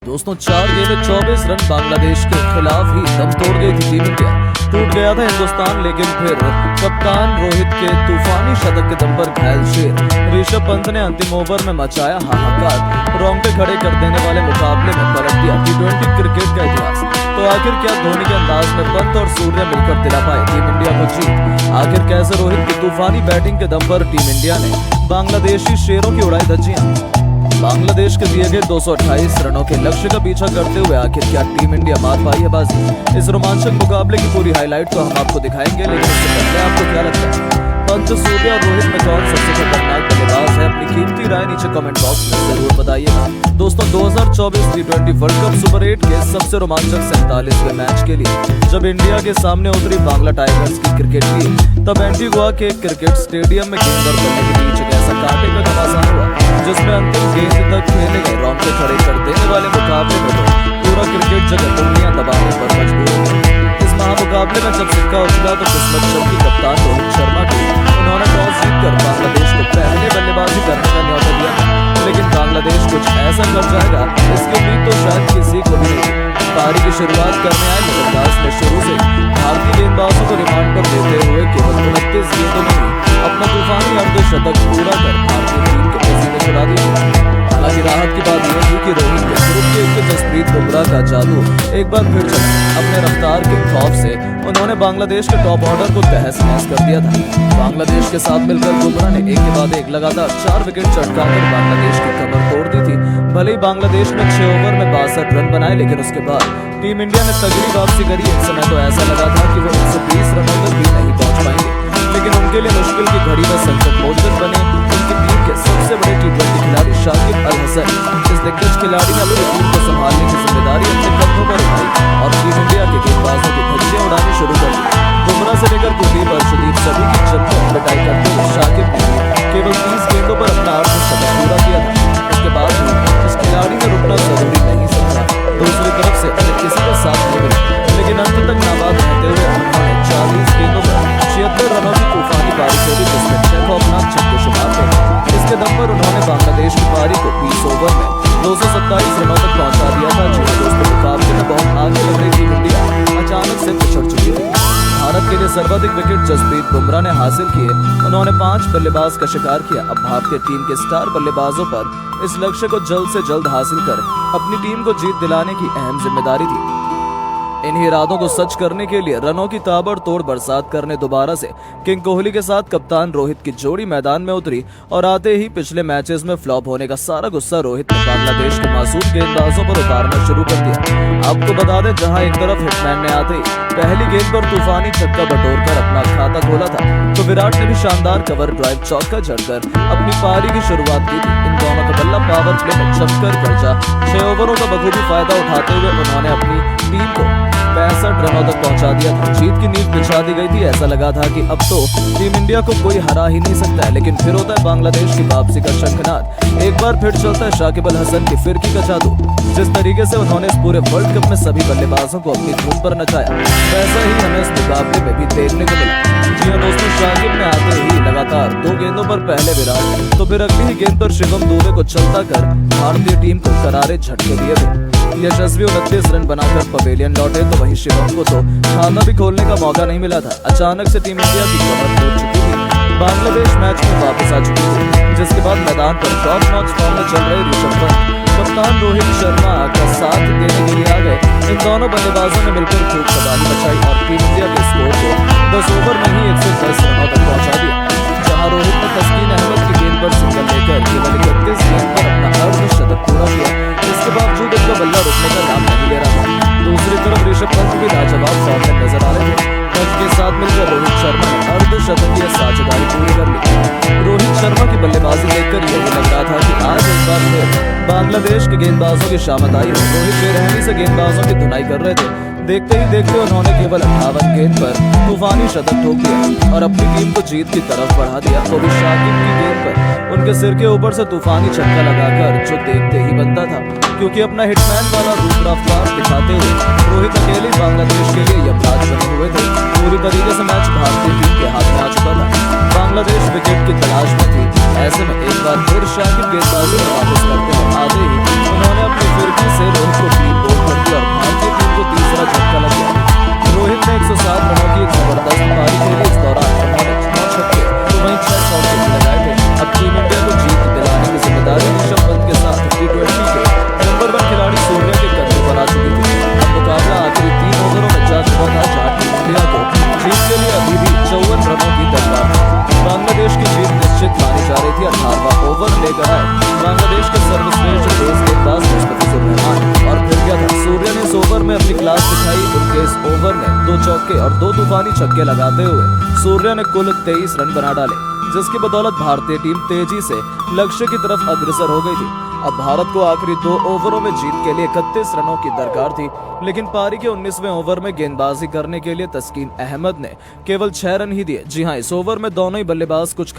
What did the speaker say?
दोस्तों 4 गेंद 24 रन बांग्लादेश के खिलाफ ही दम तोड़ गई थी टीम इंडिया। टूट गया था हिंदुस्तान, लेकिन फिर कप्तान रोहित के तूफानी शतक के दम पर घायल शेर ऋषभ पंत ने अंतिम ओवर में मचाया हाहाकार। रोंगटे खड़े कर देने वाले मुकाबले में पलट दिया T20 क्रिकेट का इतिहास। तो आखिर क्या धोनी के अंदाज में पंत और सूर्य मिलकर दिला पाए टीम इंडिया को जीत? आखिर कैसे रोहित की तूफानी बैटिंग के दम पर टीम इंडिया ने बांग्लादेशी शेरों की उड़ाई धज्जियां? बांग्लादेश के दिए गए 228 रनों के लक्ष्य का पीछा करते हुए आखिर क्या टीम इंडिया मार पाई है बाजी? इस रोमांचक मुकाबले की पूरी हाईलाइट तो हम आपको दिखाएंगे, लेकिन इससे पहले आपको क्या लगता है पंत, सूर्य और रोहित में कौन सबसे खतरनाक बल्लेबाज है? अपनी कीमती राय नीचे कमेंट बॉक्स में जरूर बताइएगा। दोस्तों 2024 T20 वर्ल्ड कप सुपर 8 के सबसे रोमांचक 47वें मैच के लिए जब इंडिया के सामने उतरी बांग्ला टाइगर्स की क्रिकेट टीम, तब एंटीगुआ के क्रिकेट स्टेडियम में गेंद और बल्ले के बीच एक ऐसा कांटे का घमासान हुआ जिसमें अंतिम गेंद तक खेले गए रोंगटे खड़े कर देने वाले मुकाबले में तो पूरा क्रिकेट जगत उंगलियां दबाने पर मजबूर हो गई। इस महामुकाबले में जब सिक्का उछला तो किस्मत चमकी कप्तान रोहित शर्मा की। उन्होंने टॉस जीतकर बांग्लादेश को पहले बल्लेबाजी करने का न्योता दिया, लेकिन बांग्लादेश कुछ ऐसा कर जाएगा इसकी उम्मीद तो शायद किसी को भी नहीं। पारी की शुरुआत करने आए मुकद्दास ने शुरू से भारतीय गेंदबाजों को रिमांड पर लेते हुए केवल 29 गेंदों में ही अपना तूफानी अर्धशतक पूरा कर भारतीय टीम के पसीने छुड़ा दिए। हालांकि राहत की बात यह थी कि रोहित के ग्रुप के उनके जसप्रीत बुमराह का जादू एक बार फिर चला। अपने रफ्तार के खौफ से उन्होंने बांग्लादेश के टॉप ऑर्डर को तहस नहस कर दिया था। बांग्लादेश के साथ मिलकर बुमराह ने एक के बाद एक लगातार 4 विकेट चटकाकर बांग्लादेश की कमर तोड़ दी थी। भले ही बांग्लादेश ने 6 ओवर में 62 रन बनाए, लेकिन उसके बाद टीम इंडिया ने तगड़ी वापसी करी। एक समय तो ऐसा लगा था कि वो 120 रनों तक भी नहीं पहुंच पाएंगे, लेकिन उनके लिए मुश्किल की घड़ी में संकट मोचन बने उनकी टीम के सबसे बड़े T20 खिलाड़ी शाकिब अल हसन। इस दिग्गज खिलाड़ी ने अपनी टीम को संभालने की जिम्मेदारी अपने कंधों पर उठाई और टीम इंडिया के गेंदबाजों की धज्जियां उड़ानी शुरू कर दी। बुमराह से लेकर कुलदीप और अर्शदीप सभी की जमकर पिटाई करते हुए शाकिब ने केवल 30 गेंदों पर अपना अर्धशतक पूरा किया था। इसके बाद भी इस खिलाड़ी ने रुकना जरूरी नहीं समझा। दूसरी तरफ से उन्हें किसी का साथ नहीं मिला, लेकिन अंत तक नाबाद रहते हुए उन्होंने 40 गेंदों पर 76 रनों की तूफानी पारी खेली, जिसमें 6 खौफनाक छक्के शुमार थे। इसके दम पर उन्होंने बांग्लादेश की पारी को 20 ओवर में 227 रनों तक पहुंचा दिया था। जी दोस्तों, मुकाबले में बहुत आगे लग रही टीम इंडिया अचानक से पिछड़ चुकी थी। भारत के लिए सर्वाधिक विकेट जसप्रीत बुमराह ने हासिल किए। उन्होंने 5 बल्लेबाज का शिकार किया। अब भारतीय टीम के स्टार बल्लेबाजों पर इस लक्ष्य को जल्द से जल्द हासिल कर अपनी टीम को जीत दिलाने की अहम जिम्मेदारी थी। इन्हीं इरादों को सच करने के लिए रनों की ताबड़तोड़ बरसात करने दोबारा से किंग कोहली के साथ कप्तान रोहित की जोड़ी मैदान में उतरी और आते ही पिछले मैचेस में फ्लॉप होने का सारा गुस्सा रोहित ने बांग्लादेश के मासूम गेंदबाजों पर उतारना शुरू कर दिया। आपको बता दें, जहां एक तरफ हिटमैन ने आते ही पहली गेंद पर तूफानी छक्का बटोरकर अपना खाता खोला था, तो विराट ने भी शानदार कवर ड्राइव चौका जड़कर अपनी पारी की शुरुआत की थी। इन दोनों का बल्ला पावर प्ले में जमकर गरजा। 6 ओवरों का बखूबी फायदा उठाते हुए उन्होंने अपनी टीम को 65 रनों तक पहुंचा दिया था। जीत की नींव बिछा दी गई थी। ऐसा लगा था कि अब तो टीम इंडिया को कोई हरा ही नहीं सकता है, लेकिन फिर होता है बांग्लादेश की वापसी का शंखनाद। एक बार फिर चलता है शाकिब अल हसन की फिरकी का जादू। जिस तरीके से उन्होंने इस पूरे वर्ल्ड कप में सभी बल्लेबाजों को अपनी धुन पर नचाया, वैसा ही हमें इस मुकाबले में भी देखने को मिला। जी हाँ दोस्तों, शाकिब ने आते ही लगातार 2 गेंदों पर पहले विराट, तो फिर अगली ही गेंद पर शिवम दुबे को चलता कर भारतीय टीम को करारे झटके दिए थे। यशस्वी 29 रन बनाकर पवेलियन लौटे, तो वहीं शिवम को तो खाता भी खोलने का मौका नहीं मिला था। अचानक से टीम इंडिया की कमर टूट चुकी थी। बांग्लादेश मैच में वापस आ चुकी थी, जिसके बाद मैदान पर टॉप नॉच फॉर्म में चल रहे ऋषभ पंत कप्तान रोहित शर्मा का साथ देने के लिए आ गए। इन दोनों बल्लेबाजों ने मिलकर खूब तबाही मचाई और टीम इंडिया के स्कोर को 10 ओवर में ही 110 रनों तक पहुंचा दिया। जहां रोहित ने तस्कीन अहमद की गेंद पर सिंगल लेकर केवल 31 गेंद पर अपना अर्धशतक पूरा किया। इसके बावजूद उनका बल्ला रुकने का नाम नहीं ले रहा था। दूसरी तरफ ऋषभ पंत भी लाजवाब फॉर्म में नजर आ रहे थे। पंत के साथ मिलकर रोहित शर्मा ने अर्धशतकीय साझेदारी पूरी कर ली। रोहित शर्मा की बल्लेबाजी देखकर यह लग रहा था कि आज एक बार फिर बांग्लादेश के गेंदबाजों की शामत आई है। रोहित बेरहमी से गेंदबाजों की धुनाई कर रहे थे। देखते ही देखते उन्होंने केवल 58 गेंद पर तूफानी शतक ठोक दिया और अपनी टीम को जीत की तरफ बढ़ा दिया। वो भी शाकिब की गेंद पर उनके सिर के ऊपर से तूफानी छक्का लगाकर, जो देखते ही बनता था, क्योंकि अपना हिटमैन वाला रूप रफ्तार दिखाते हुए रोहित अकेले बांग्लादेश के लिए यमराज बने हुए थे। पूरी तरीके से मैच भारतीय टीम के हाथ में आ चुका था। बांग्लादेश विकेट की तलाश में थी। ऐसे में एक बार फिर शाकिब गेंदबाजी में वापस करते हुए आते ही उन्होंने अपनी फिरकी से रोहित तूफानी छक्के लगाते हुए सूर्या ने कुल 23 रन बना डाले, जिसकी बदौलत भारतीय टीम तेजी से लक्ष्य की तरफ अग्रसर हो गई थी। अब भारत को आखिरी 2 ओवरों में जीत के लिए 31 रनों की दरकार थी, लेकिन पारी के 19वें ओवर में गेंदबाजी करने के लिए तस्कीन अहमद ने केवल 6 रन ही दिए। जी हां, इस ओवर में दोनों ही बल्लेबाज कुछ